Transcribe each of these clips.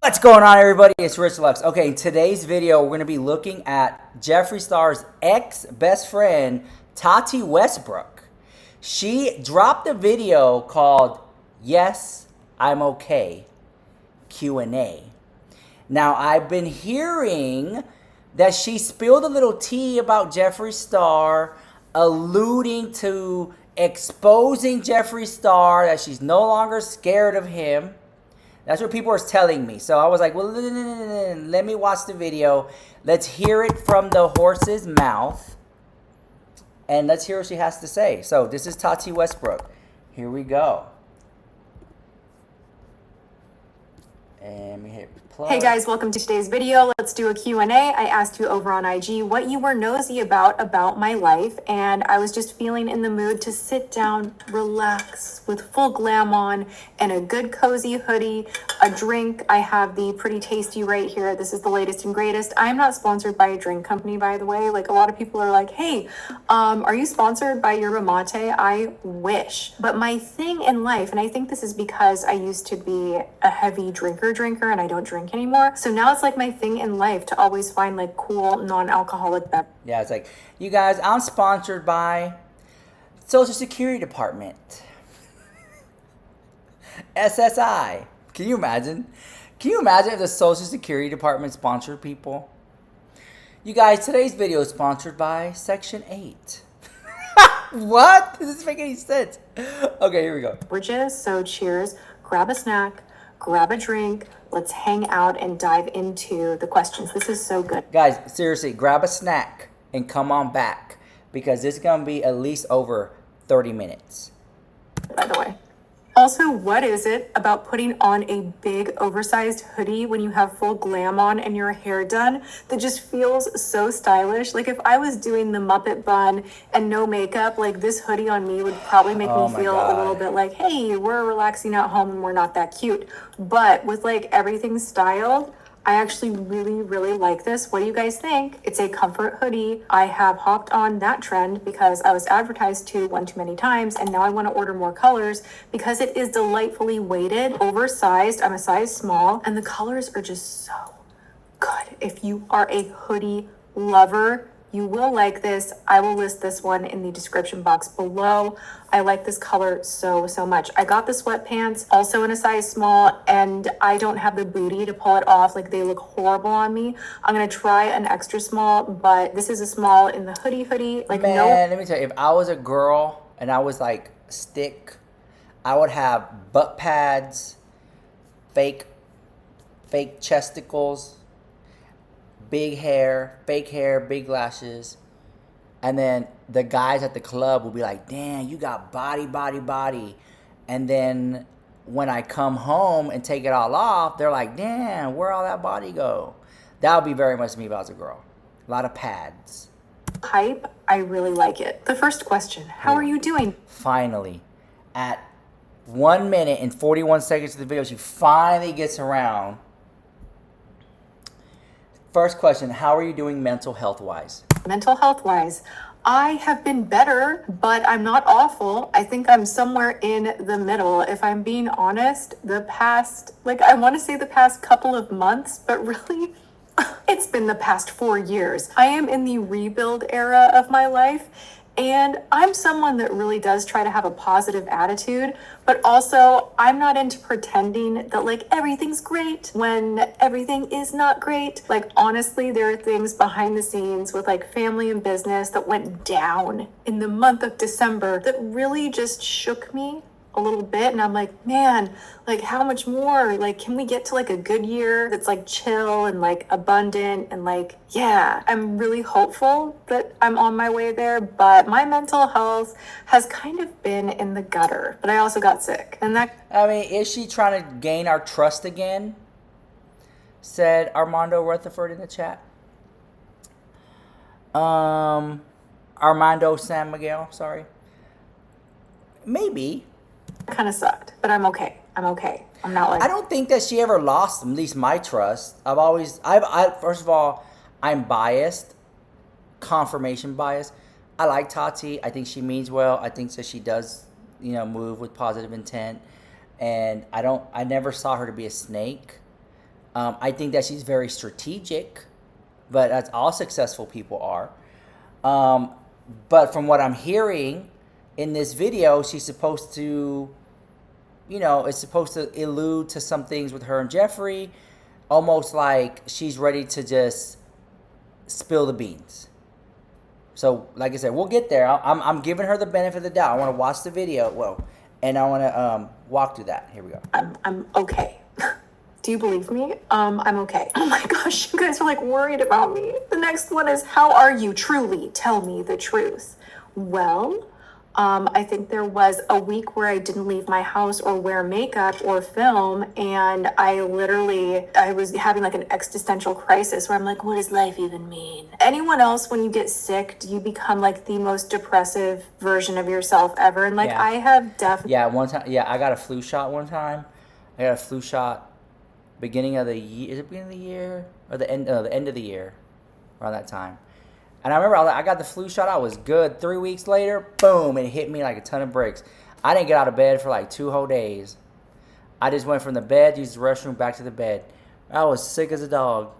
What's going on, everybody? It's Rich Lux. Okay, in today's video, we're going to be looking at Jeffree Star's ex-best friend, Tati Westbrook. She dropped a video called Yes, I'm Okay, Q&A. Now, I've been hearing that she spilled a little tea about Jeffree Star, alluding to exposing Jeffree Star, that she's no longer scared of him. That's what people are telling me. So I was like, well, let me watch the video. Let's hear it from the horse's mouth. And let's hear what she has to say. So this is Tati Westbrook. Here we go. And we hit play. Hey guys, welcome to today's video. Let's do a Q&A. I asked you over on IG what you were nosy about my life, and I was just feeling in the mood to sit down, relax, with full glam on, and a good cozy hoodie, a drink. I have the Pretty Tasty right here. This is the latest and greatest. I am not sponsored by a drink company, by the way. Like, a lot of people are like, hey, are you sponsored by Yerba Mate? I wish. But my thing in life, and I think this is because I used to be a heavy drinker and I don't drink anymore. So now it's like my thing in life to always find like cool non-alcoholic beverages. Yeah, it's like, you guys, I'm sponsored by Social Security Department. SSI. Can you imagine? Can you imagine if the Social Security Department sponsored people? You guys, today's video is sponsored by Section 8. What? Does this make any sense? Okay, here we go. So cheers, grab a snack, grab a drink, let's hang out and dive into the questions. This is so good. Guys, seriously, grab a snack and come on back, because this is going to be at least over 30 minutes. By the way. Also, what is it about putting on a big oversized hoodie when you have full glam on and your hair done that just feels so stylish? Like, if I was doing the Muppet bun and no makeup, like, this hoodie on me would probably make me feel a little bit like, hey, we're relaxing at home and we're not that cute. But with like everything styled, I actually really like this. What do you guys think? It's a comfort hoodie. I have hopped on that trend because I was advertised to one too many times, and now I want to order more colors because it is delightfully weighted, oversized. I'm a size small, and the colors are just so good. If you are a hoodie lover, you will like this. I will list this one in the description box below. I like this color so much. I got the sweatpants also in a size small, and I don't have the booty to pull it off. Like, they look horrible on me. I'm gonna try an extra small, but this is a small in the hoodie. Like, man, let me tell you, if I was a girl and I was like stick, I would have butt pads, fake chesticles, big hair, fake hair, big lashes, and then the guys at the club will be like, damn, you got body. And then when I come home and take it all off, they're like, damn, where'd all that body go? That would be very much me if I was a girl. A lot of pads. Hype, I really like it. The first question, how are you doing? Finally, at 1 minute and 41 seconds of the video, she finally gets around. First question, how are you doing mental health-wise? Mental health-wise, I have been better, but I'm not awful. I think I'm somewhere in the middle. If I'm being honest, the past couple of months, but really, it's been the past 4 years. I am in the rebuild era of my life, and I'm someone that really does try to have a positive attitude, but also I'm not into pretending that like everything's great when everything is not great. Like, honestly, there are things behind the scenes with like family and business that went down in the month of December that really just shook me a little bit, and I'm like, man, like, how much more? Like, can we get to like a good year that's like chill and like abundant and like, yeah, I'm really hopeful that I'm on my way there, but my mental health has kind of been in the gutter. But I also got sick, and that, I mean, is she trying to gain our trust again? Said Armando Rutherford in the chat. Armando San Miguel, sorry. Maybe. kind of sucked, but I'm okay. I'm not like, I don't think that she ever lost, at least my trust. First of all, I'm biased, confirmation bias. I like Tati. I think she means well. I think that she does, move with positive intent. And I never saw her to be a snake. I think that she's very strategic, but that's all successful people are. But from what I'm hearing in this video, she's supposed to, it's supposed to allude to some things with her and Jeffree, almost like she's ready to just spill the beans. So, like I said, we'll get there. I'm giving her the benefit of the doubt. I want to watch the video, and I want to walk through that. Here we go. I'm okay. Do you believe me? I'm okay. Oh my gosh, you guys are like worried about me. The next one is, how are you truly? Tell me the truth. Well, I think there was a week where I didn't leave my house or wear makeup or film, and I was having like an existential crisis where I'm like, what does life even mean? Anyone else, when you get sick, do you become like the most depressive version of yourself ever? And like, Yeah. I have definitely... Yeah, one time. Yeah, I got a flu shot one time. I got a flu shot beginning of the year. Is it beginning of the year or the end? The end of the year, around that time. And I remember I got the flu shot. I was good. 3 weeks later, boom, it hit me like a ton of bricks. I didn't get out of bed for like 2 whole days. I just went from the bed, used the restroom, back to the bed. I was sick as a dog.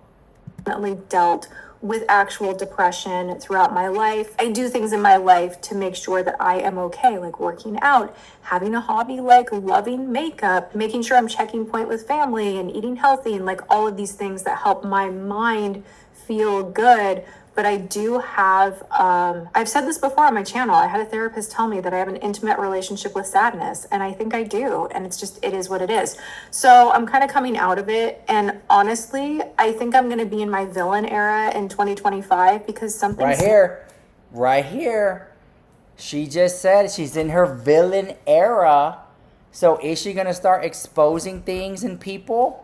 Definitely dealt with actual depression throughout my life. I do things in my life to make sure that I am okay, like working out, having a hobby like loving makeup, making sure I'm checking point with family and eating healthy, and like all of these things that help my mind feel good. But I do have, I've said this before on my channel, I had a therapist tell me that I have an intimate relationship with sadness, and I think I do, and it is what it is. So I'm kind of coming out of it, and honestly, I think I'm going to be in my villain era in 2025 because something... Right here. She just said she's in her villain era. So is she going to start exposing things in people?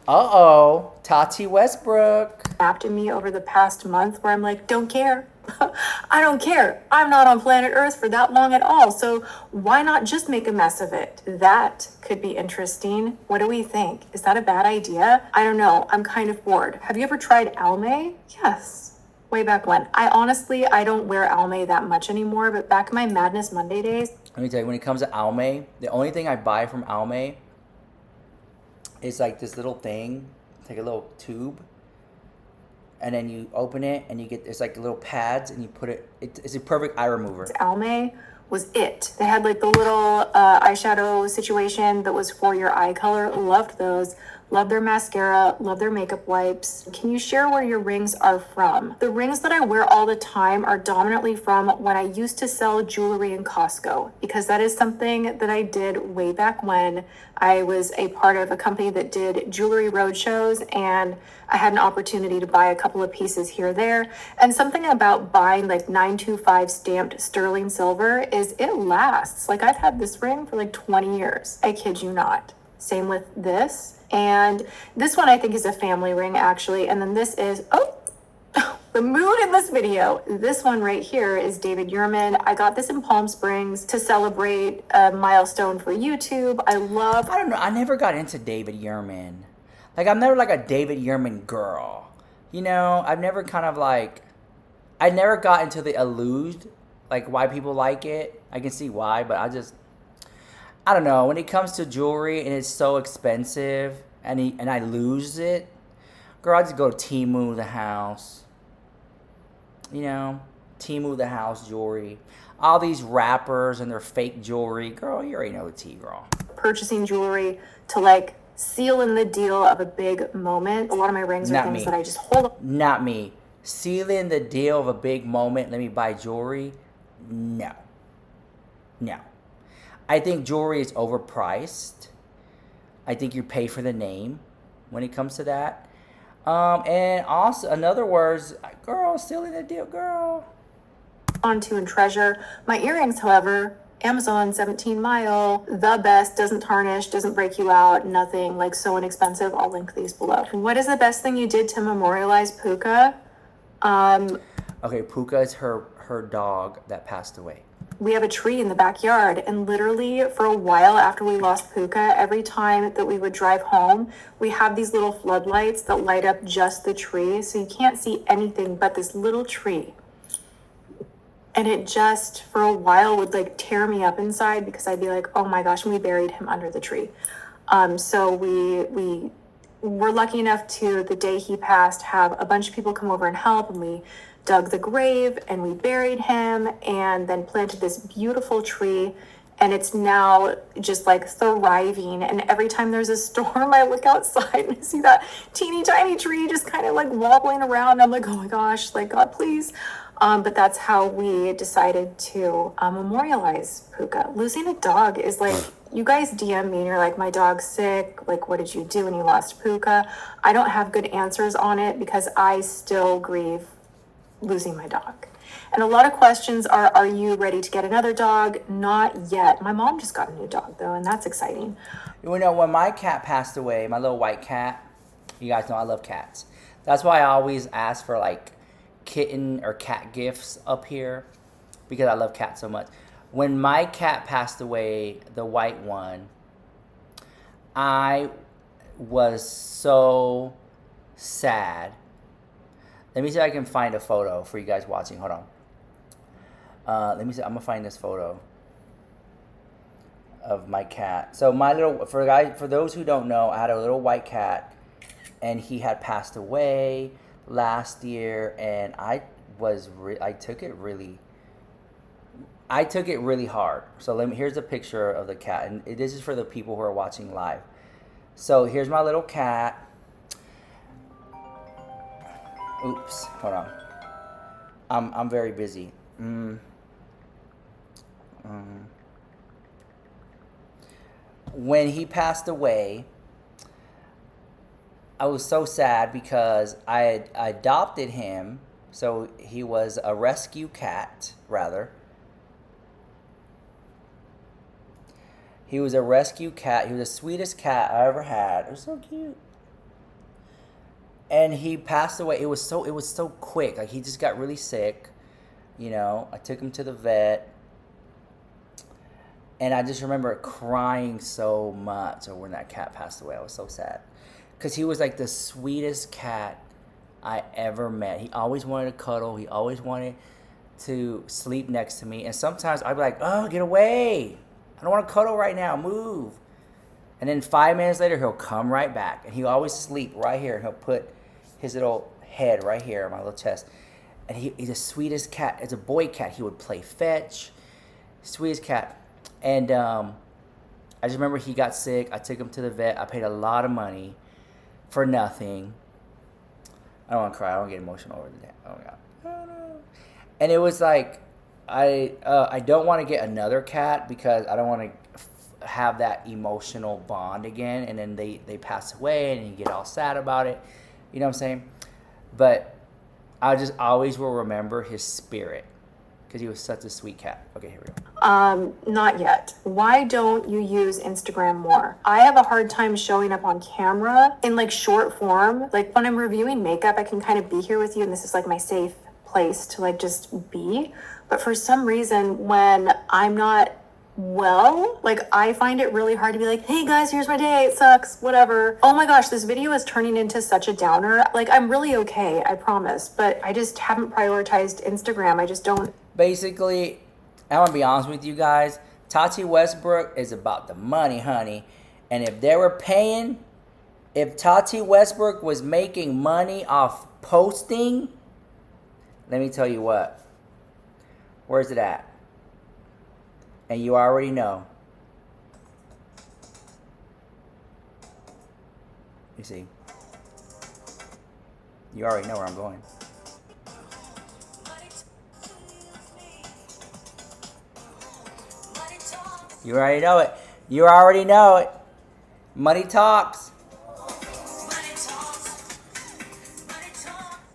Uh-oh, Tati Westbrook. After me over the past month where I'm like, don't care. I don't care. I'm not on planet Earth for that long at all. So why not just make a mess of it? That could be interesting. What do we think? Is that a bad idea? I don't know. I'm kind of bored. Have you ever tried Almay? Yes. Way back when. I don't wear Almay that much anymore, but back in my Madness Monday days. Let me tell you, when it comes to Almay, the only thing I buy from Almay is like this little thing. Take a little tube, and then you open it, and you get, it's like little pads, and you put it, it's a perfect eye remover. Almay was it. They had like the little eyeshadow situation that was for your eye color. Loved those. Love their mascara, love their makeup wipes. Can you share where your rings are from? The rings that I wear all the time are dominantly from when I used to sell jewelry in Costco, because that is something that I did way back when. I was a part of a company that did jewelry roadshows, and I had an opportunity to buy a couple of pieces here or there. And something about buying like 925 stamped sterling silver is it lasts. Like, I've had this ring for like 20 years. I kid you not. Same with this. And this one I think is a family ring, actually. And then this is, the mood in this video. This one right here is David Yurman. I got this in Palm Springs to celebrate a milestone for YouTube. I don't know. I never got into David Yurman. Like, I'm never like a David Yurman girl. I've never I never got into the allude, like why people like it. I can see why, but I don't know. When it comes to jewelry and it's so expensive and I lose it, girl, I just go to Temu the house. Temu the house jewelry. All these rappers and their fake jewelry. Girl, you already know the tea, girl. Purchasing jewelry to like seal in the deal of a big moment. A lot of my rings are things that I just hold on. Not me. Sealing the deal of a big moment, let me buy jewelry. No. I think jewelry is overpriced. I think you pay for the name when it comes to that. And also, in other words, girl, sealing the deal, girl. Onto and treasure. My earrings, however, Amazon 17 mile, the best, doesn't tarnish, doesn't break you out, nothing, like so inexpensive. I'll link these below. What is the best thing you did to memorialize Puka? Okay, Puka is her dog that passed away. We have a tree in the backyard, and literally for a while after we lost Puka, every time that we would drive home, we have these little floodlights that light up just the tree, so you can't see anything but this little tree. And it just, for a while, would like tear me up inside because I'd be like, oh my gosh, and we buried him under the tree. So we we're lucky enough to, the day he passed, have a bunch of people come over and help, and we dug the grave and we buried him and then planted this beautiful tree, and it's now just like thriving. And every time there's a storm, I look outside and I see that teeny tiny tree just kind of like wobbling around. I'm like, oh my gosh, like, God, please. But that's how we decided to memorialize Puka. Losing a dog is like, you guys DM me and you're like, my dog's sick. Like, what did you do when you lost Puka? I don't have good answers on it because I still grieve losing my dog. And a lot of questions are you ready to get another dog? Not yet. My mom just got a new dog though, and that's exciting. You know, when my cat passed away, my little white cat, you guys know I love cats. That's why I always ask for like kitten or cat gifts up here, because I love cats so much. When my cat passed away, the white one, I was so sad. Let me see if I can find a photo for you guys watching. Hold on. Let me see. I'm gonna find this photo of my cat. So my little, for those who don't know, I had a little white cat, and he had passed away last year, and I took it really hard. So here's a picture of the cat, and this is for the people who are watching live. So here's my little cat. Oops, hold on. I'm very busy. When he passed away, I was so sad because I adopted him. So he was a rescue cat, rather. He was a rescue cat. He was the sweetest cat I ever had. It was so cute. And he passed away. It was so quick. Like, he just got really sick. You know, I took him to the vet. And I just remember crying so much when that cat passed away. I was so sad. Because he was like the sweetest cat I ever met. He always wanted to cuddle. He always wanted to sleep next to me. And sometimes I'd be like, oh, get away. I don't want to cuddle right now. Move. And then 5 minutes later, he'll come right back. And he'll always sleep right here. And he'll put his little head right here on my little chest. And he's the sweetest cat. As a boy cat, he would play fetch. Sweetest cat. And I just remember he got sick. I took him to the vet. I paid a lot of money for nothing. I don't want to cry. I don't get emotional over the day. Oh my God. Oh, no. And it was like, I don't want to get another cat because I don't want to have that emotional bond again. And then they pass away and you get all sad about it. You know what I'm saying? But I just always will remember his spirit because he was such a sweet cat. Okay, here we go. Not yet. Why don't you use Instagram more? I have a hard time showing up on camera in like short form. Like when I'm reviewing makeup, I can kind of be here with you and this is like my safe place to like just be. But for some reason, when I'm not well, like I find it really hard to be like, hey guys, here's my day, it sucks, whatever. Oh my gosh, this video is turning into such a downer. Like, I'm really okay, I promise, but I just haven't prioritized Instagram. I just don't. Basically, I want to be honest with you guys. Tati Westbrook is about the money, honey. And if they were paying, if Tati Westbrook was making money off posting, let me tell you what. Where's it at? And you already know. You see? You already know where I'm going. You already know it. You already know it. Money talks.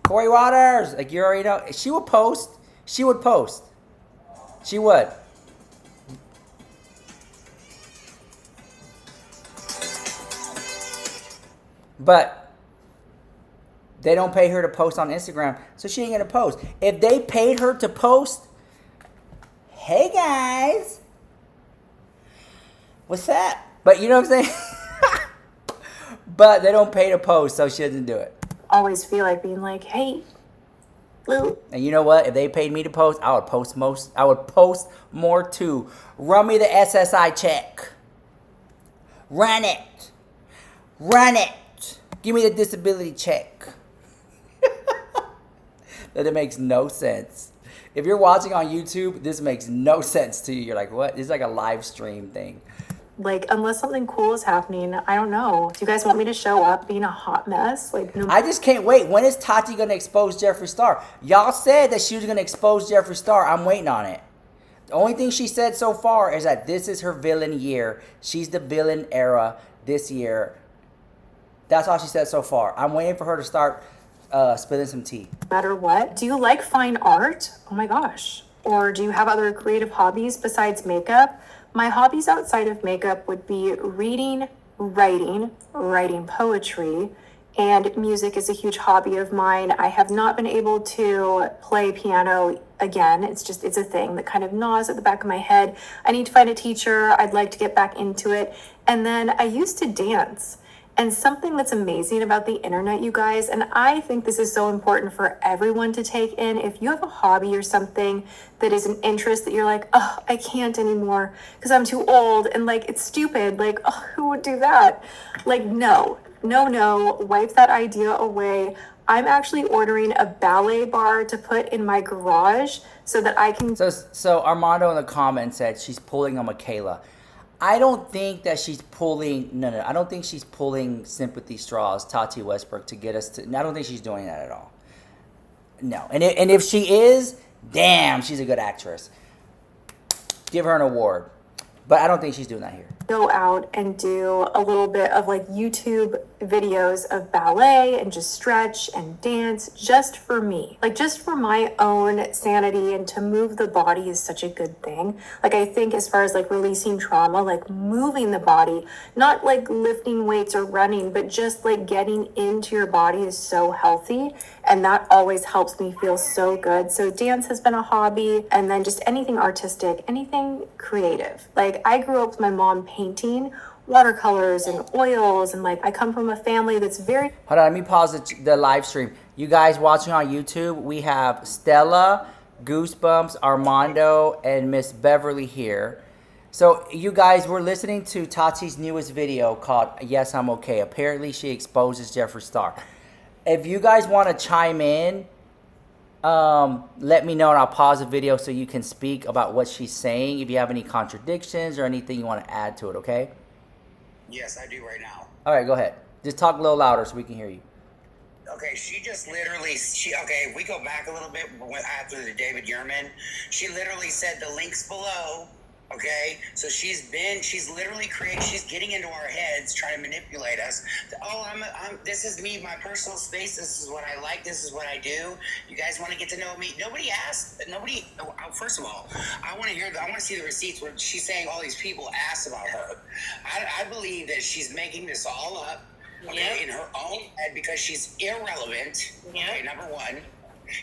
Corey Waters. Like, you already know. She would post. She would post. She would. But they don't pay her to post on Instagram, so she ain't gonna post. If they paid her to post, hey guys, what's that? But you know what I'm saying? But they don't pay to post, so she doesn't do it. Always feel like being like, hey, Lou. And you know what? If they paid me to post, I would post most. I would post more too. Run me the SSI check. Run it. Run it. Give me the disability check. That it makes no sense. If you're watching on YouTube, this makes no sense to you. You're like, what? This is like a live stream thing. Like, unless something cool is happening, I don't know. Do you guys want me to show up being a hot mess? Like, no. I just can't wait. When is Tati going to expose Jeffree Star? Y'all said that she was going to expose Jeffree Star. I'm waiting on it. The only thing she said so far is that this is her villain year. She's the villain era this year. That's all she said so far. I'm waiting for her to start spilling some tea. No matter what. Do you like fine art? Oh my gosh. Or do you have other creative hobbies besides makeup? My hobbies outside of makeup would be reading, writing poetry, and music is a huge hobby of mine. I have not been able to play piano again. It's a thing that kind of gnaws at the back of my head. I need to find a teacher. I'd like to get back into it. And then I used to dance. And something that's amazing about the internet, you guys, and I think this is so important for everyone to take in, if you have a hobby or something that is an interest that you're like, oh, I can't anymore because I'm too old and like it's stupid, like, oh, who would do that? Like, no, wipe that idea away. I'm actually ordering a ballet bar to put in my garage so that I can. So Armando in the comments said she's pulling on Michaela. I don't think that she's pulling. No. I don't think she's pulling sympathy straws, Tati Westbrook, to get us to. I don't think she's doing that at all. No, and if she is, damn, she's a good actress. Give her an award. But I don't think she's doing that here. Go out and do a little bit of like YouTube videos of ballet and just stretch and dance just for me. Like just for my own sanity, and to move the body is such a good thing. Like I think as far as like releasing trauma, like moving the body, not like lifting weights or running, but just like getting into your body is so healthy. And that always helps me feel so good. So dance has been a hobby, and then just anything artistic, anything creative. Like I grew up with my mom painting watercolors and oils, and like I come from a family that's very. Hold on, let me pause the live stream. You guys watching on YouTube, we have Stella, Goosebumps, Armando, and Miss Beverly here. So you guys, we're listening to Tati's newest video called Yes, I'm Okay. Apparently she exposes Jeffree Star. If you guys want to chime in, let me know and I'll pause the video so you can speak about what she's saying. If you have any contradictions or anything you want to add to it, okay? Yes, I do right now. All right, go ahead. Just talk a little louder so we can hear you. Okay, she just literally, okay, if we go back a little bit after the David Yerman, she literally said the link's below. Okay, so she's literally she's getting into our heads, trying to manipulate us. Oh, this is me, my personal space. This is what I like. This is what I do. You guys want to get to know me? First of all, I want to see the receipts where she's saying all these people asked about her. I believe that she's making this all up, okay, in her own head because she's irrelevant. Okay, number one.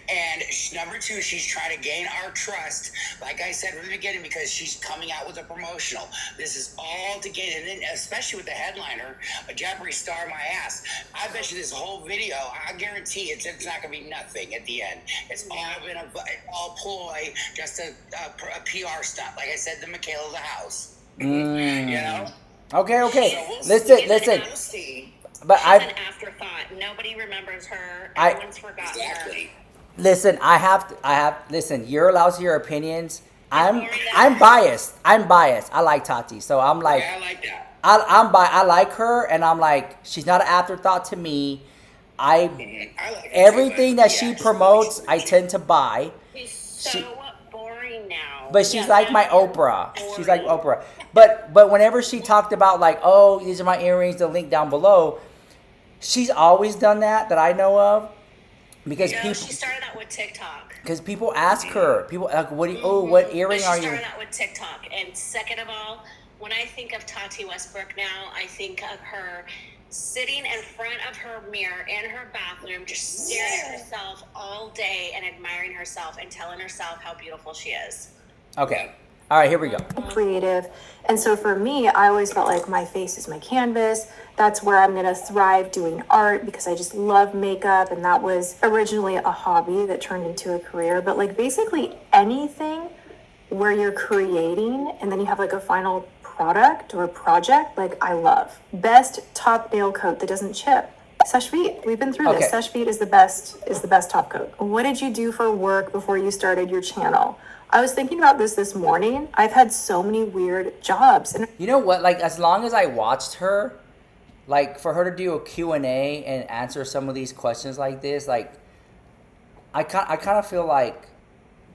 And number two, she's trying to gain our trust, like I said from the beginning, because she's coming out with a promotional. This is all to get, and then especially with the headliner, Jeffree Star, my ass. I bet you this whole video, I guarantee it's not going to be nothing at the end. It's all been all ploy, just a PR stunt. Like I said, the Michaela of the house. You know? Okay. So listen. But she's an afterthought. Nobody remembers her. Everyone's forgotten her. Listen, listen, you're allowed to hear opinions. I'm biased. I like Tati. So I'm like, I like that. I like her, and I'm like, she's not an afterthought to me. I like everything that she promotes, I tend to buy. She's so boring now. But she's like my Oprah. Boring. She's like Oprah. But whenever she talked about like, oh, these are my earrings, the link down below, she's always done that I know of. Because people, she started out with TikTok. Because people ask her, like, what earring are you? She started out with TikTok, and second of all, when I think of Tati Westbrook now, I think of her sitting in front of her mirror in her bathroom, just staring at herself all day and admiring herself and telling herself how beautiful she is. Okay. All right, here we go. Creative. And so for me, I always felt like my face is my canvas. That's where I'm going to thrive doing art because I just love makeup. And that was originally a hobby that turned into a career. But like basically anything where you're creating and then you have like a final product or project, like I love. Best top nail coat that doesn't chip. Sashvit, we've been through Okay. this. Sashvit is the best top coat. What did you do for work before you started your channel? I was thinking about this morning. I've had so many weird jobs. And You know what? Like, as long as I watched her, like, for her to do a Q&A and answer some of these questions like this, like, I kind of feel like,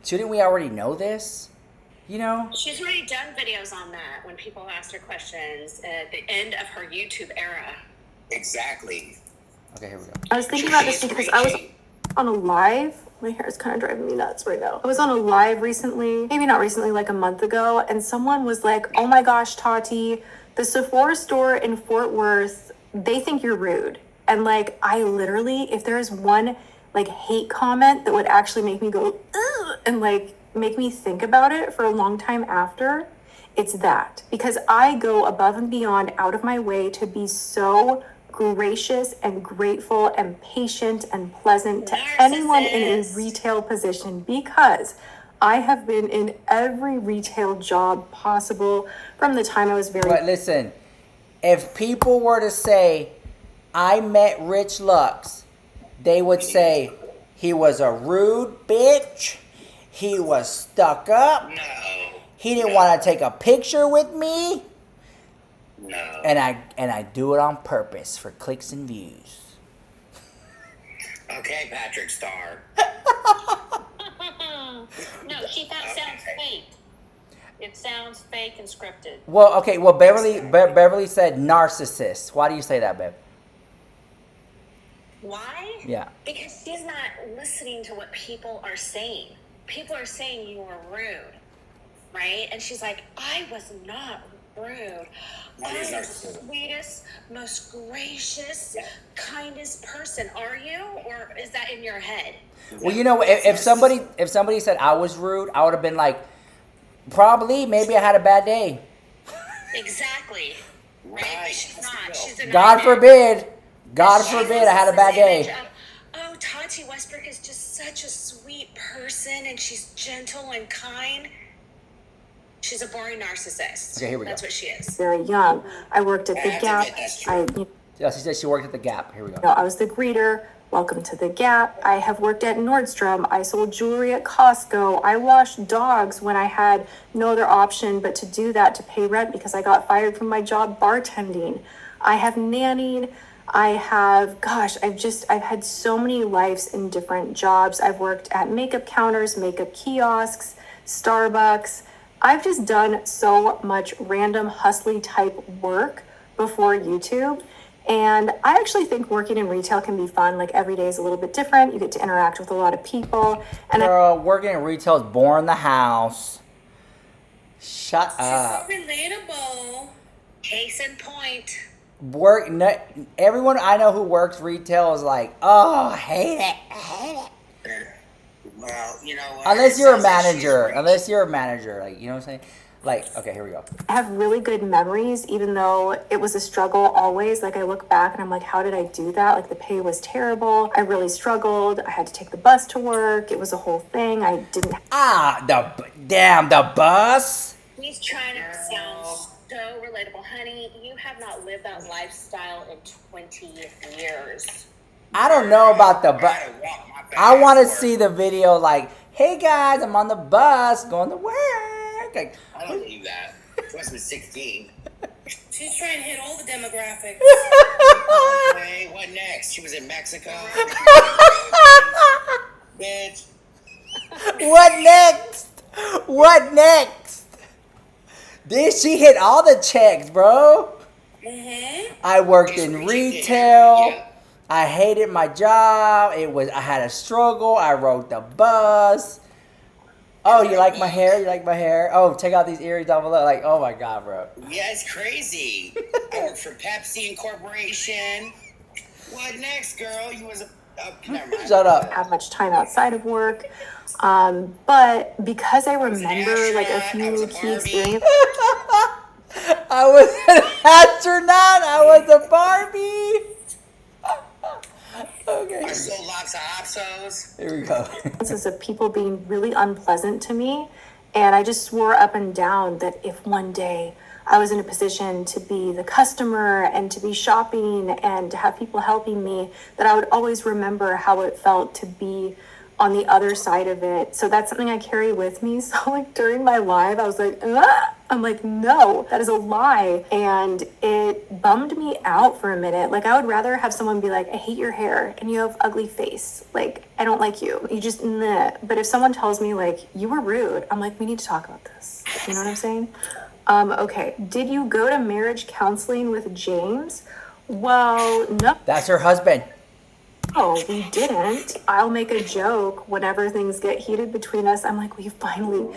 shouldn't we already know this? You know? She's already done videos on that when people asked her questions at the end of her YouTube era. Exactly. Okay, here we go. I was thinking about this because I was on a live. My hair is kind of driving me nuts right now. I was on a live recently, maybe not recently, like a month ago, and someone was like, oh my gosh, Tati, the Sephora store in Fort Worth, they think you're rude. And like, I literally, if there is one like hate comment that would actually make me go, ugh, and like make me think about it for a long time after, it's that. Because I go above and beyond out of my way to be so gracious and grateful and patient and pleasant to anyone in a retail position, because I have been in every retail job possible from the time I was very... But listen, if people were to say, I met Rich Lux, they would say, he was a rude bitch, he was stuck up, No. he didn't want to take a picture with me, No. and I do it on purpose for clicks and views. Okay, Patrick Star. No, that sounds fake. It sounds fake and scripted. Well, okay, well, Beverly said narcissist. Why do you say that, Bev? Why? Yeah. Because she's not listening to what people are saying. People are saying you were rude, right? And she's like, I was not rude. That is I'm the narcissism. sweetest, most gracious, kindest person. Are you? Or is that in your head? Well, you know, if somebody said I was rude, I would have been like, probably, maybe I had a bad day. Exactly. Right? But she's not. She's denying God it. forbid. God She forbid I had a has bad this image day. of, oh, Tati Westbrook is just such a sweet person and she's gentle and kind. She's a boring narcissist. Okay, here we go. That's what she is. very young. I worked at I the have to Gap. admit, that's true. Yeah, she said she worked at the Gap. Here we go. I was the greeter. Welcome to the Gap. I have worked at Nordstrom. I sold jewelry at Costco. I washed dogs when I had no other option but to do that to pay rent because I got fired from my job bartending. I have nannied. I've had so many lives in different jobs. I've worked at makeup counters, makeup kiosks, Starbucks. I've just done so much random hustly type work before YouTube. And I actually think working in retail can be fun. Like every day is a little bit different. You get to interact with a lot of people. And Girl, working in retail is boring in the house. Shut up. Relatable. Case in point. Everyone I know who works retail is like, oh, I hate it. Well, you know what? Unless It you're a sounds like she's manager, like, you know what I'm saying? Like, okay, here we go. I have really good memories, even though it was a struggle always. Like I look back and I'm like, how did I do that? Like the pay was terrible. I really struggled. I had to take the bus to work. It was a whole thing. I didn't The bus. He's trying to sound so relatable. Honey, you have not lived that lifestyle in 20 years. I don't know about the bus. gotta walk my back I want to for- see the video like, hey guys, I'm on the bus going to work. Like, I don't believe that. She must have been 16. She's trying to hit all the demographics. Okay, what next? She was in Mexico. Bitch. what next? What next? She hit all the checks, bro. I worked in retail. Yeah. I hated my job. I had a struggle. I rode the bus. Oh, you like my hair? You like my hair? Oh, check out these earrings down below. Like, oh my God, bro. Yeah, it's crazy. I worked for Pepsi Incorporation. What next, girl? You was never mind. Shut up. have much time outside of work. But because I remember like a few key experiences, I was an astronaut. I was a Barbie. Okay. I sold lots of Opsos. Here we go. of people being really unpleasant to me. And I just swore up and down that if one day I was in a position to be the customer and to be shopping and to have people helping me, that I would always remember how it felt to be on the other side of it. So that's something I carry with me. So like during my live, I was like, ah! I'm like, no, that is a lie. And it bummed me out for a minute. Like I would rather have someone be like, I hate your hair and you have ugly face. Like, I don't like you. You just, nah. But if someone tells me like, you were rude, I'm like, we need to talk about this. You know what I'm saying? Okay. Did you go to marriage counseling with James? Well, no. That's her husband. Oh, we didn't. I'll make a joke whenever things get heated between us. I'm like, we finally,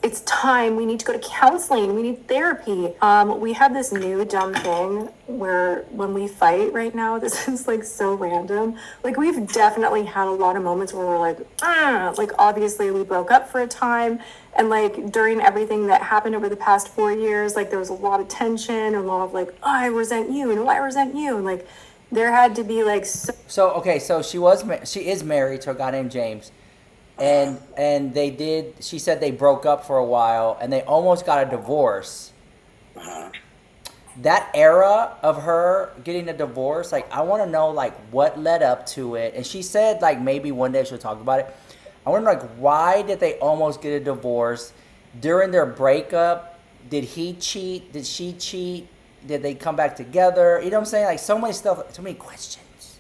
it's time. We need to go to counseling. We need therapy. We have this new dumb thing where when we fight right now, this is like so random. Like we've definitely had a lot of moments where we're like, like obviously we broke up for a time. And like during everything that happened over the past 4 years, like there was a lot of tension, a lot of like, oh, I resent you and I resent you. And like, there had to be like so she is married to a guy named James, and she said they broke up for a while and they almost got a divorce. That era of her getting a divorce, like I want to know like what led up to it. And she said like maybe one day she'll talk about it. I want to know like why did they almost get a divorce during their breakup? Did he cheat? Did she cheat? Did they come back together? You know what I'm saying? Like so many stuff, so many questions.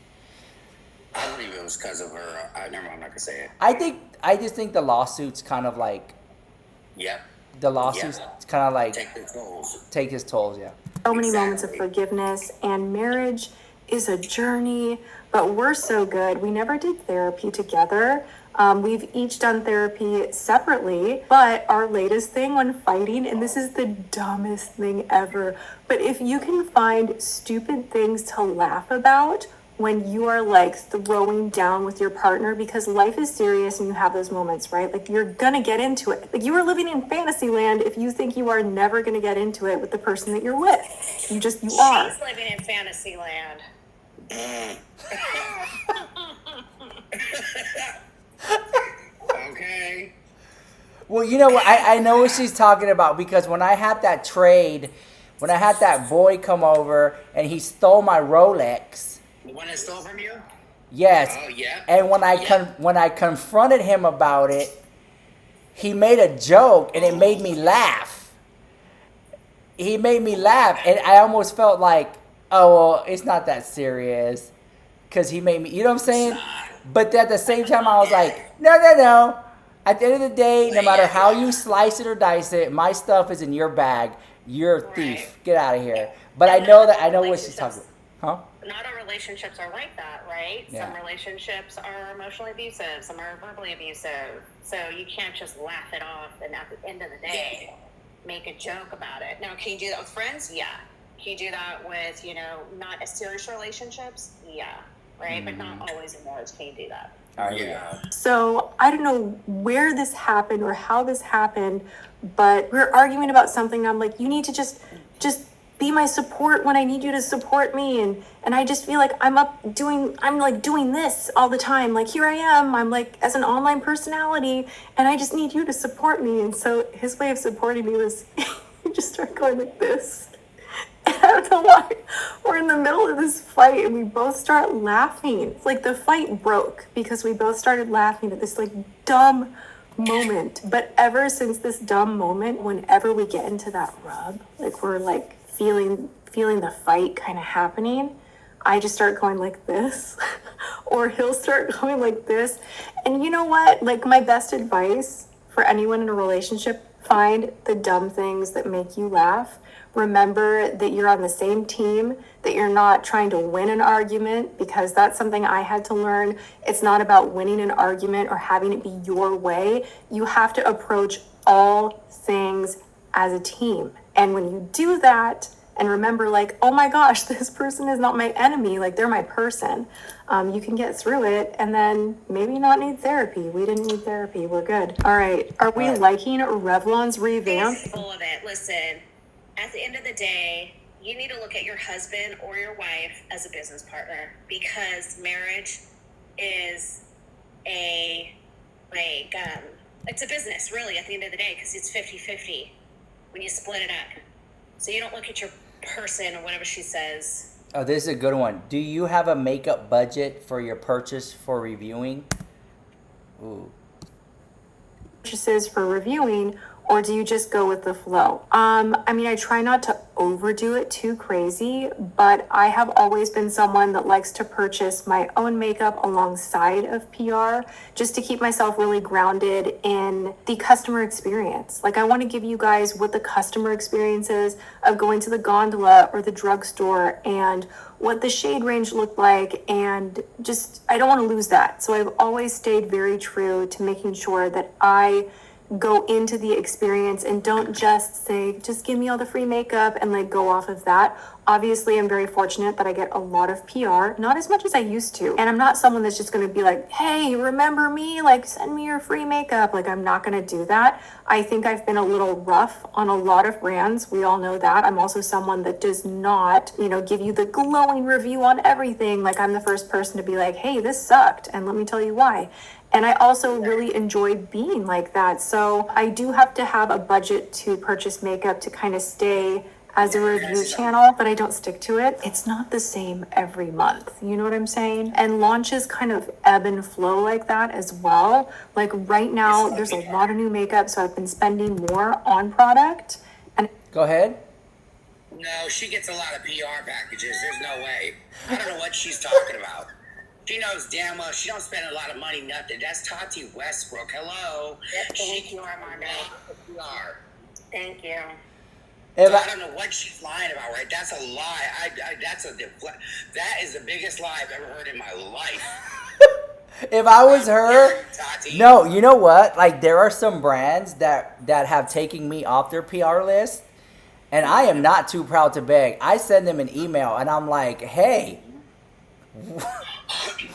I believe it was because of her. Never mind, I'm not gonna say it. I just think the lawsuits kind of like. Yep. The lawsuits kind of like take his tolls. Yeah. So many moments of forgiveness, and marriage is a journey, but we're so good. We never did therapy together. We've each done therapy separately, but our latest thing when fighting, and this is the dumbest thing ever, but if you can find stupid things to laugh about when you are like throwing down with your partner, because life is serious and you have those moments, right? Like you're gonna get into it. Like you are living in fantasy land if you think you are never gonna get into it with the person that you're with. You are. She's living in fantasy land. Okay. Well, you know what? I know what she's talking about, because when I had that trade, when I had that boy come over and he stole my Rolex. The one that stole from you? Yes. Oh, yeah. And when I confronted him about it, he made a joke and it made me laugh. He made me laugh, and I almost felt like, oh, well, it's not that serious, because he made me, you know what I'm saying? But at the same time, I was like, no. At the end of the day, no matter how you slice it or dice it, my stuff is in your bag. You're a thief. Right. Get out of here. But I know what she's talking about. Huh? Not all relationships are like that, right? Yeah. Some relationships are emotionally abusive, some are verbally abusive. So you can't just laugh it off and at the end of the day make a joke about it. Now, can you do that with friends? Yeah. Can you do that with, not as serious relationships? Yeah. Right? But not always in marriage can you do that. All right. Yeah. So I don't know where this happened or how this happened, but we're arguing about something. And I'm like, you need to just be my support when I need you to support me. And I just feel like I'm doing this all the time. Like here I am, I'm like as an online personality and I just need you to support me. And so his way of supporting me was he just started going like this. And I don't know why. We're in the middle of this fight and we both start laughing. It's like the fight broke because we both started laughing at this like dumb moment. But ever since this dumb moment, whenever we get into that rub, like we're like feeling the fight kind of happening, I just start going like this or he'll start going like this. And you know what? Like my best advice for anyone in a relationship, find the dumb things that make you laugh. Remember that you're on the same team, that you're not trying to win an argument, because that's something I had to learn. It's not about winning an argument or having it be your way. You have to approach all things as a team. And when you do that, and remember like, oh my gosh, this person is not my enemy, like they're my person, you can get through it and then maybe not need therapy. We didn't need therapy. We're good. All right. Are we liking Revlon's revamp? Full of it. Listen, at the end of the day, you need to look at your husband or your wife as a business partner, because marriage is a It's a business, really, at the end of the day, because it's 50-50 when you split it up. So you don't look at your person or whatever she says. Oh, this is a good one. Do you have a makeup budget for your purchase for reviewing? Ooh. Purchases for reviewing, or do you just go with the flow? I mean, I try not to overdo it too crazy, but I have always been someone that likes to purchase my own makeup alongside of PR, just to keep myself really grounded in the customer experience. Like, I want to give you guys what the customer experience is of going to the gondola or the drugstore, and what the shade range looked like, and just, I don't want to lose that. So I've always stayed very true to making sure that I go into the experience and don't just say, just give me all the free makeup and like go off of that. Obviously, I'm very fortunate that I get a lot of PR, not as much as I used to. And I'm not someone that's just going to be like, hey, remember me? Like, send me your free makeup. Like, I'm not going to do that. I think I've been a little rough on a lot of brands. We all know that. I'm also someone that does not, give you the glowing review on everything. Like, I'm the first person to be like, hey, this sucked, and let me tell you why. And I also really enjoy being like that. So I do have to have a budget to purchase makeup to kind of stay as a review channel, but I don't stick to it. It's not the same every month. You know what I'm saying? And launches kind of ebb and flow like that as well. Like right now, there's a lot of new makeup, so I've been spending more on product. And Go ahead. No, she gets a lot of PR packages. There's no way. I don't know what she's talking about. She knows damn well she don't spend a lot of money, nothing. That's Tati Westbrook. Hello. Yep, thank you, Armando. PR. Thank you. If I don't know what she's lying about, right? That's a lie. That is the biggest lie I've ever heard in my life. If I was her, Tati. no, you know what? Like, there are some brands that have taken me off their PR list, and I am not too proud to beg. I send them an email, and I'm like, hey,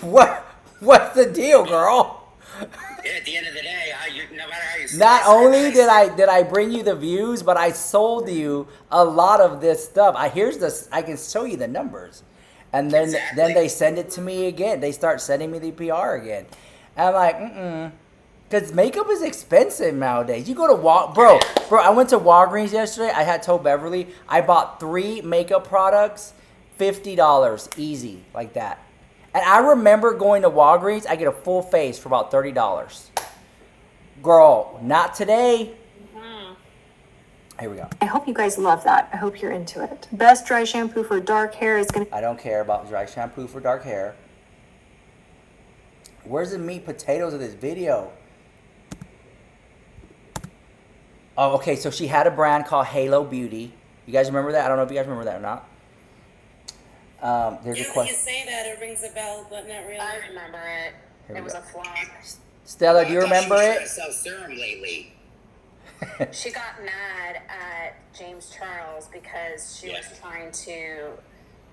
what's the deal, girl? At the end of the day, no matter how you Not only did I bring you the views, but I sold you a lot of this stuff. I can show you the numbers. And then Exactly. they send it to me again. They start sending me the PR again. And I'm like, because makeup is expensive nowadays. You go to bro, I went to Walgreens yesterday. I had told Beverly, I bought 3 makeup products, $50 easy, like that. And I remember going to Walgreens, I get a full face for about $30. Girl, not today. Here we go. I hope you guys love that. I hope you're into it. Best dry shampoo for dark hair is gonna... I don't care about dry shampoo for dark hair. Where's the meat potatoes of this video? Oh, okay, so she had a brand called Halo Beauty. You guys remember that? I don't know if you guys remember that or not. There's a You question. say that, it rings a bell, but not really. I remember it. Here It we was go. a flop. Stella, do you I thought she remember was trying it? to sell serum lately. She got mad at James Charles because she was trying to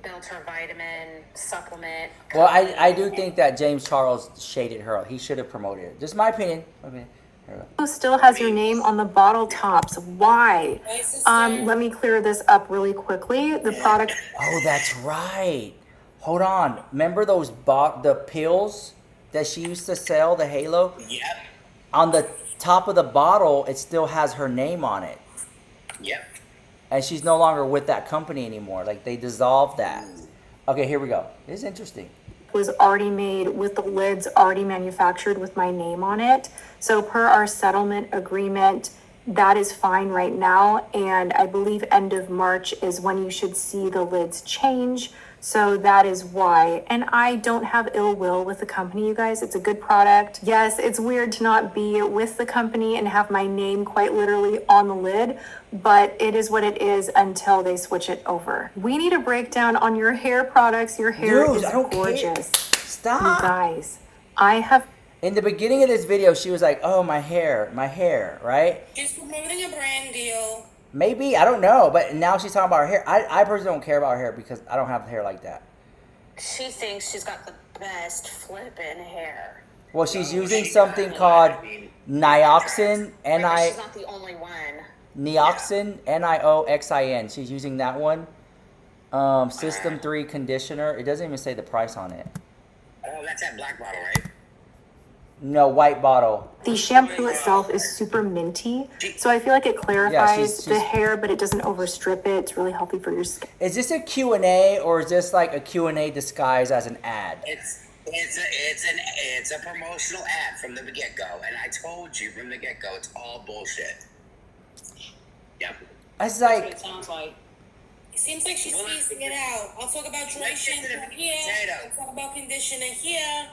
build her vitamin supplement. Well, I do think that James Charles shaded her. He should have promoted it. Just my opinion. Okay. Here we go. Still has your name on the bottle tops. Why? My sister, Let me clear this up really quickly. The product Oh, that's right. Hold on. Remember those the pills that she used to sell, the Halo? Yep. On the top of the bottle, it still has her name on it. Yep. And she's no longer with that company anymore. Like, they dissolved that. Okay, here we go. This is interesting. was already made with the lids already manufactured with my name on it. So per our settlement agreement, that is fine right now. And I believe end of March is when you should see the lids change. So that is why. And I don't have ill will with the company, you guys. It's a good product. Yes, it's weird to not be with the company and have my name quite literally on the lid, but it is what it is until they switch it over. We need a breakdown on your hair products. Your hair Dude, is I don't care. gorgeous. Stop. You guys, I have... In the beginning of this video, she was like, oh, my hair, right? she's promoting a brand deal. Maybe, I don't know. But now she's talking about her hair. I personally don't care about her hair because I don't have hair like that. She thinks she's got the best flippin' hair. Well, she's using something called Nioxin, Remember, she's not the only one. Nioxin, Nioxin. She's using that one. System 3 conditioner. It doesn't even say the price on it. Oh, that's that black bottle, right? No, white bottle. The shampoo itself is super minty, so I feel like it clarifies the she's- hair, but it doesn't overstrip it. It's really healthy for your skin. Is this a Q&A or is this like a Q&A disguised as an ad? It's a promotional ad from the get-go, and I told you from the get-go, it's all bullshit. Yep. It's That's what like, it sounds like. It seems like she's teasing it out. I'll talk about dry Let's get to shampoo the here. potato. I'll talk about conditioner here.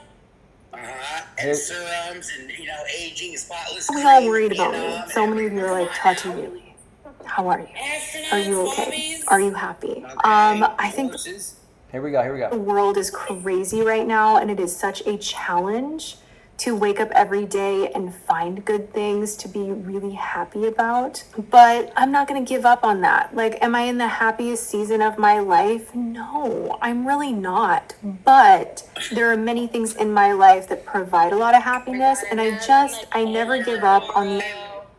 And serums and, aging spotless We all cream, worried about me. and So many of you are like, Tati, really? How are you? Astronauts, Are you okay? hobbies. Are you happy? Okay, I think horses. here we go. the world is crazy right now, and it is such a challenge to wake up every day and find good things to be really happy about. But I'm not going to give up on that. Like, am I in the happiest season of my life? No, I'm really not. But there are many things in my life that provide a lot of happiness, and I never give up on the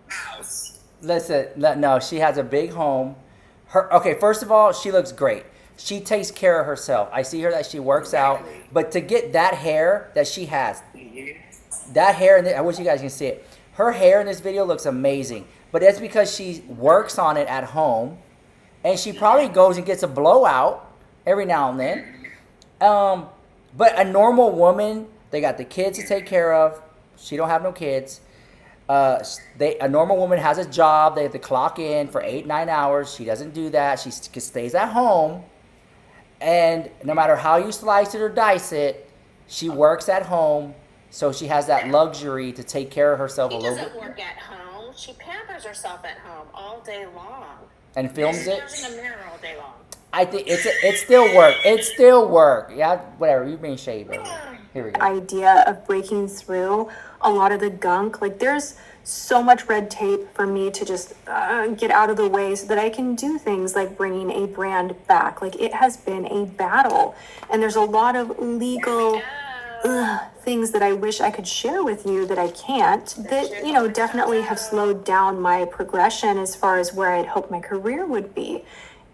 House. Listen, no, she has a big home. Okay, first of all, she looks great. She takes care of herself. I see her that she works out. But to get that hair that she has, that hair, I wish you guys can see it. Her hair in this video looks amazing. But that's because she works on it at home. And she probably goes and gets a blowout every now and then. But a normal woman, they got the kids to take care of. She don't have no kids. A normal woman has a job. They have to clock in for 8-9 hours. She doesn't do that. She stays at home. And no matter how you slice it or dice it, she works at home. So she has that luxury to take care of herself She a little bit. doesn't work at home. She pampers herself at home all day long. And films She it. stares in the mirror all day long. I think it's still work. It's still work. Yeah, whatever. You're being shady, baby. Here we go. idea of breaking through a lot of the gunk. Like, there's so much red tape for me to just get out of the way so that I can do things like bringing a brand back. Like, it has been a battle, and there's a lot of legal things that I wish I could share with you that I can't, that, definitely have slowed down my progression as far as where I'd hoped my career would be.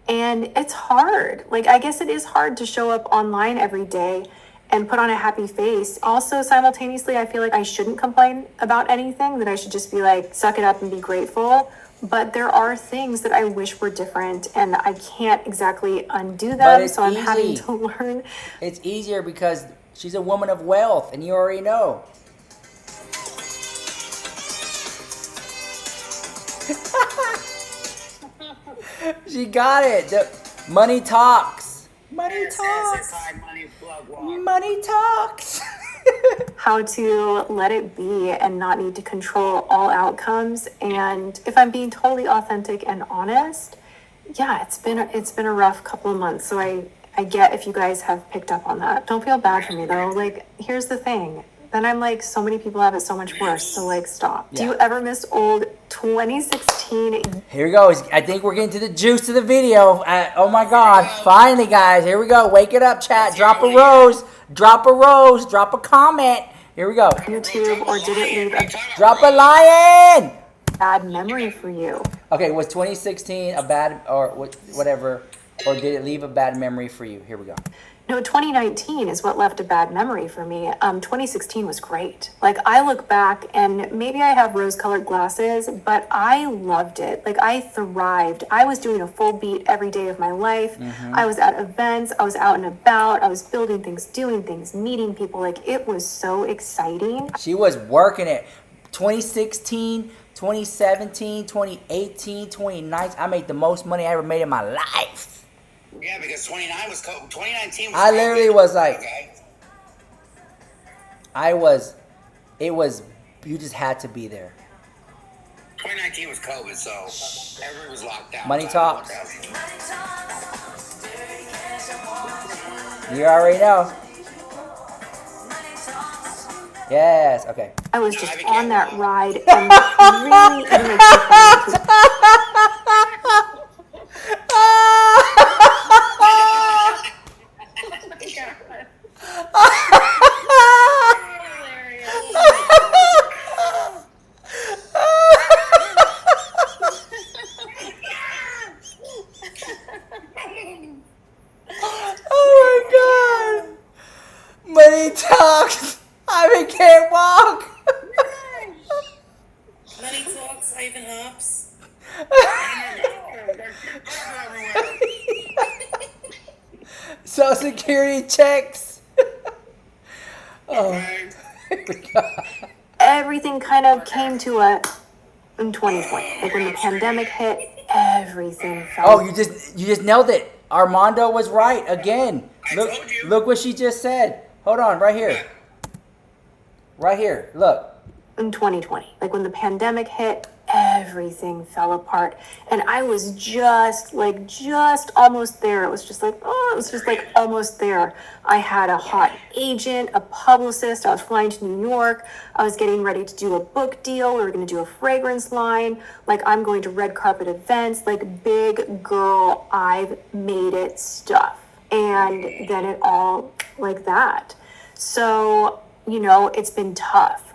And it's hard. Like, I guess it is hard to show up online every day and put on a happy face. Also, simultaneously, I feel like I shouldn't complain about anything, that I should just be like, suck it up and be grateful. But there are things that I wish were different, and I can't exactly undo But them, it's so I'm having easy. to learn. It's easier because she's a woman of wealth, and you already know. She got it. The money talks. Money talks. SSI money plug walk. Money talks. How to let it be and not need to control all outcomes. And if I'm being totally authentic and honest, yeah, it's been a rough couple of months. So I get if you guys have picked up on that. Don't feel bad for me though. Like, here's the thing. Then I'm like, so many people have it so much worse. So like, stop. Yeah. Do you ever miss old 2016? Here we go. I think we're getting to the juice of the video. Oh my God. Finally, guys. Here we go. Wake it up, chat. Drop a rose. Drop a rose. Drop a comment. Here we go. YouTube, or did it leave a Drop a lion. bad memory for you? Okay, was 2016 a bad, or whatever, or did it leave a bad memory for you? Here we go. No, 2019 is what left a bad memory for me. 2016 was great. Like, I look back and maybe I have rose-colored glasses, but I loved it. Like, I thrived. I was doing a full beat every day of my life. I was at events. I was out and about. I was building things, doing things, meeting people. Like, it was so exciting. She was working it. 2016, 2017, 2018, 2019. I made the most money I ever made in my life. Yeah, because 2019 was I literally COVID. was like, Okay. You just had to be there. 2019 was COVID, so everyone was locked down. Money So I talks. don't know. You already know. Yes, okay. I was just on that ride and really eating Oh my God. Money talks. I can't walk. Money talks, Ivan hops. Social Security checks. Oh. Everything kind of came to a in 2020. Like when the pandemic hit, everything fell. Oh, you just nailed it. Armando was right again. Look what she just said. Hold on, right here. Right here. Look. In 2020, like when the pandemic hit, everything fell apart, and I was just almost there. It was just like almost there. I had a hot agent, a publicist. I was flying to New York. I was getting ready to do a book deal. We were going to do a fragrance line. Like, I'm going to red carpet events, like big girl, I've made it stuff. And then it all like that. So, you know, it's been tough.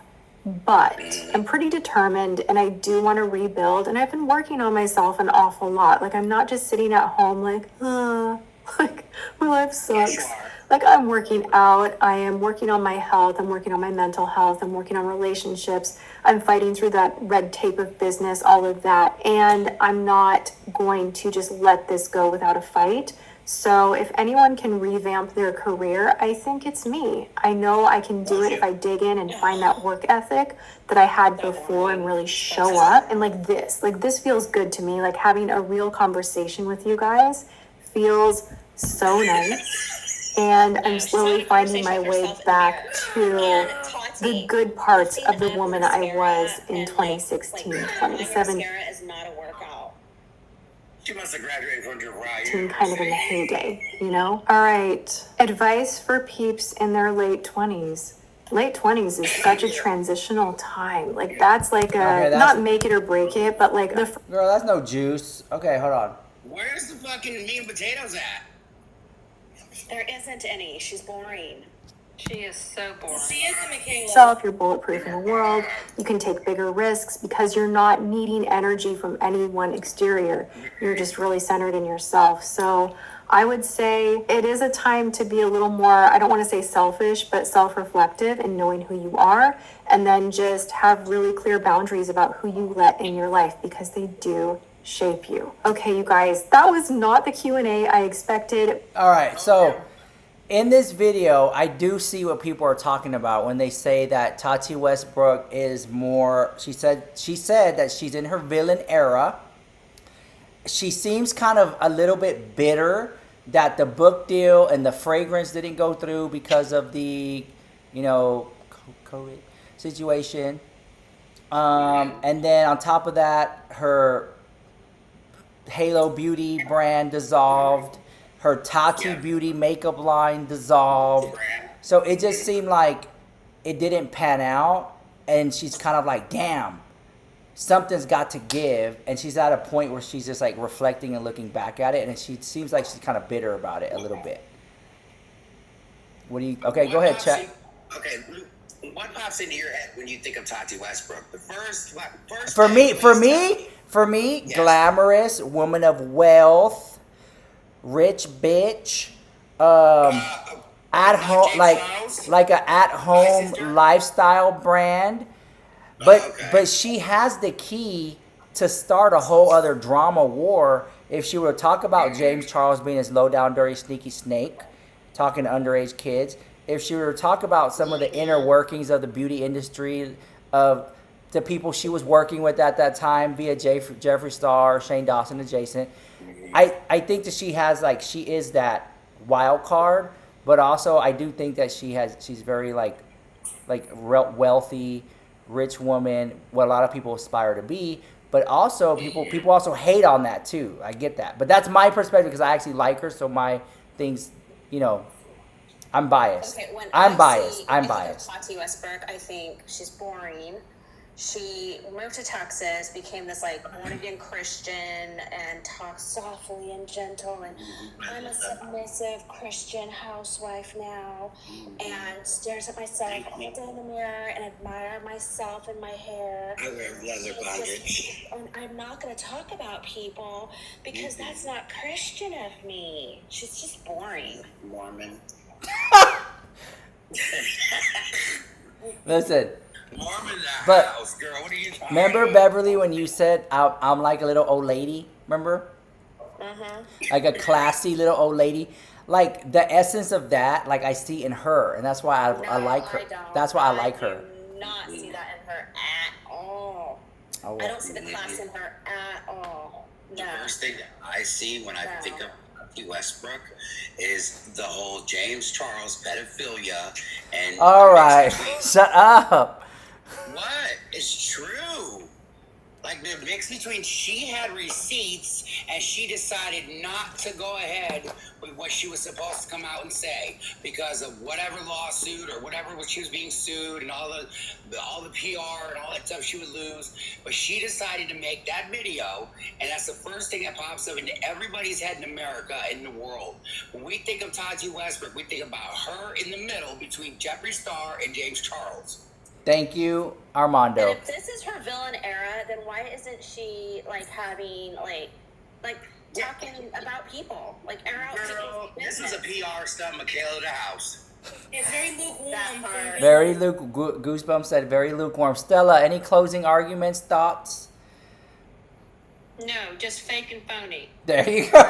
But I'm pretty determined, and I do want to rebuild, and I've been working on myself an awful lot. Like, I'm not just sitting at home like my life sucks. Yes, you are. Like, I'm working out, I am working on my health, I'm working on my mental health, I'm working on relationships, I'm fighting through that red tape of business, all of that, and I'm not going to just let this go without a fight. So if anyone can revamp their career, I think it's me. I know I can do it if I dig in and find that work ethic that I had before and really show up. And like this feels good to me. Like having a real conversation with you guys feels so nice. And I'm slowly finding my way back to the good parts of the woman I was in 2016, 2017. Mascara is not a workout. She must have graduated from Jeffree. Kind of in the heyday, you know? All right. Advice for peeps in their late 20s. Late 20s is such a transitional time. Like, that's like not make it or break it, but like Girl, that's no juice. Okay, hold on. Where's the fucking meat and potatoes at? There isn't any. She's boring. She is so boring. She is the Michaela. yourself, you're bulletproof in the world. You can take bigger risks because you're not needing energy from any one exterior. You're just really centered in yourself. So I would say it is a time to be a little more, I don't want to say selfish, but self-reflective in knowing who you are, and then just have really clear boundaries about who you let in your life because they do shape you. Okay, you guys, that was not the Q&A I expected. All right, so in this video, I do see what people are talking about when they say that Tati Westbrook is more, she said that she's in her villain era. She seems kind of a little bit bitter that the book deal and the fragrance didn't go through because of the, you know, COVID situation. And then on top of that, her Halo Beauty brand dissolved. Her Tati Beauty makeup line dissolved. So it just seemed like it didn't pan out. And she's kind of like, damn, something's got to give. And she's at a point where she's just like reflecting and looking back at it. And she seems like she's kind of bitter about it a little bit. What do you, okay, go ahead, Chet. Okay, what pops into your head when you think of Tati Westbrook? The first For me, yes. Glamorous, woman of wealth, rich bitch, at home, like a at home lifestyle brand, but she has the key to start a whole other drama war if she were to talk about James Charles being this low down, dirty, sneaky snake, talking to underage kids. If she were to talk about some of the inner workings of the beauty industry, of the people she was working with at that time via Jeffree Star, Shane Dawson adjacent. I think that she is that wild card, but also I do think that she's very like wealthy, rich woman, what a lot of people aspire to be, but also people also hate on that too. I get that. But that's my perspective because I actually like her, so my things, you know, I'm biased. Okay, I'm biased. Tati Westbrook, I think she's boring. She moved to Texas, became this like born-again Christian, and talks softly and gentle, and I'm a submissive Christian housewife now, and stares at myself all day in the mirror and admire myself and my hair. I wear leather bondage. And I'm not going to talk about people because that's not Christian of me. She's just boring. Mormon. Listen. Warm in the But house, girl. What are you talking remember, about? Beverly, when you said I'm like a little old lady? Remember? Like a classy little old lady. Like the essence of that, like I see in her, and that's why I like her. I don't. That's why I like her. do not see that in her at all. Oh, I don't see the class in her at all. The No. first thing that I see when I No. think of Tati Westbrook is the whole James Charles pedophilia and. All right, shut up. What? It's true. Like the mix between she had receipts and she decided not to go ahead with what she was supposed to come out and say because of whatever lawsuit or whatever she was being sued and all the PR and all that stuff she would lose. But she decided to make that video, and that's the first thing that pops up into everybody's head in America and the world. When we think of Tati Westbrook, we think about her in the middle between Jeffree Star and James Charles. Thank you, Armando. And if this is her villain era, then why isn't she like having like talking about people, like air out Girl, people's this is a business? PR stuff, Michaela the House. It's very lukewarm. That part. Very Goosebumps said very lukewarm. Stella, any closing arguments, thoughts? No, just fake and phony. There you go.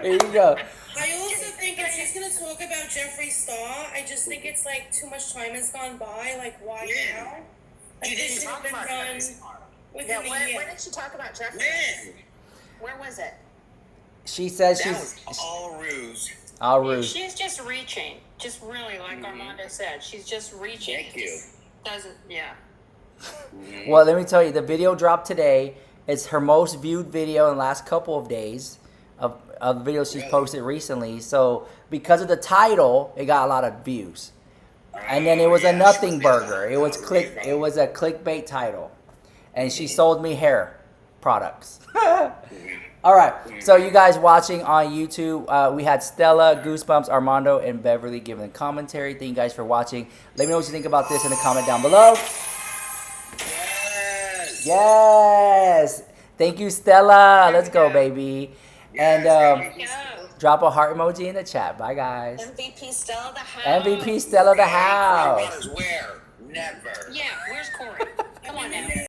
There you go. I also think if she's gonna talk about Jeffree Star, I just think it's like too much time has gone by. Like, why Yeah. now? She Like, didn't this should have talk been about done Jeffree Star. within Yeah, the when year. did she talk about Jeffree? When? Where was it? She says That she's was all ruse. all rude. She's just reaching. Just really, like Armando said, she's just reaching. Thank you. Doesn't, yeah. Well, let me tell you, the video dropped today. It's her most viewed video in the last couple of days of the videos she's Really? posted recently. So because of the title, it got a lot of views. And then it was a Yeah, nothing she burger. It was click. it was a clickbait title. And she sold me hair products. All right. So you guys watching on YouTube, we had Stella, Goosebumps, Armando, and Beverly giving the commentary. Thank you guys for watching. Let me know what you think about this in the comment down below. Yes. Yes. Thank you, Stella. Let's go, baby. And Go. drop a heart emoji in the chat. Bye, guys. MVP Stella the house. MVP Stella the house. Runners where? Never. Yeah,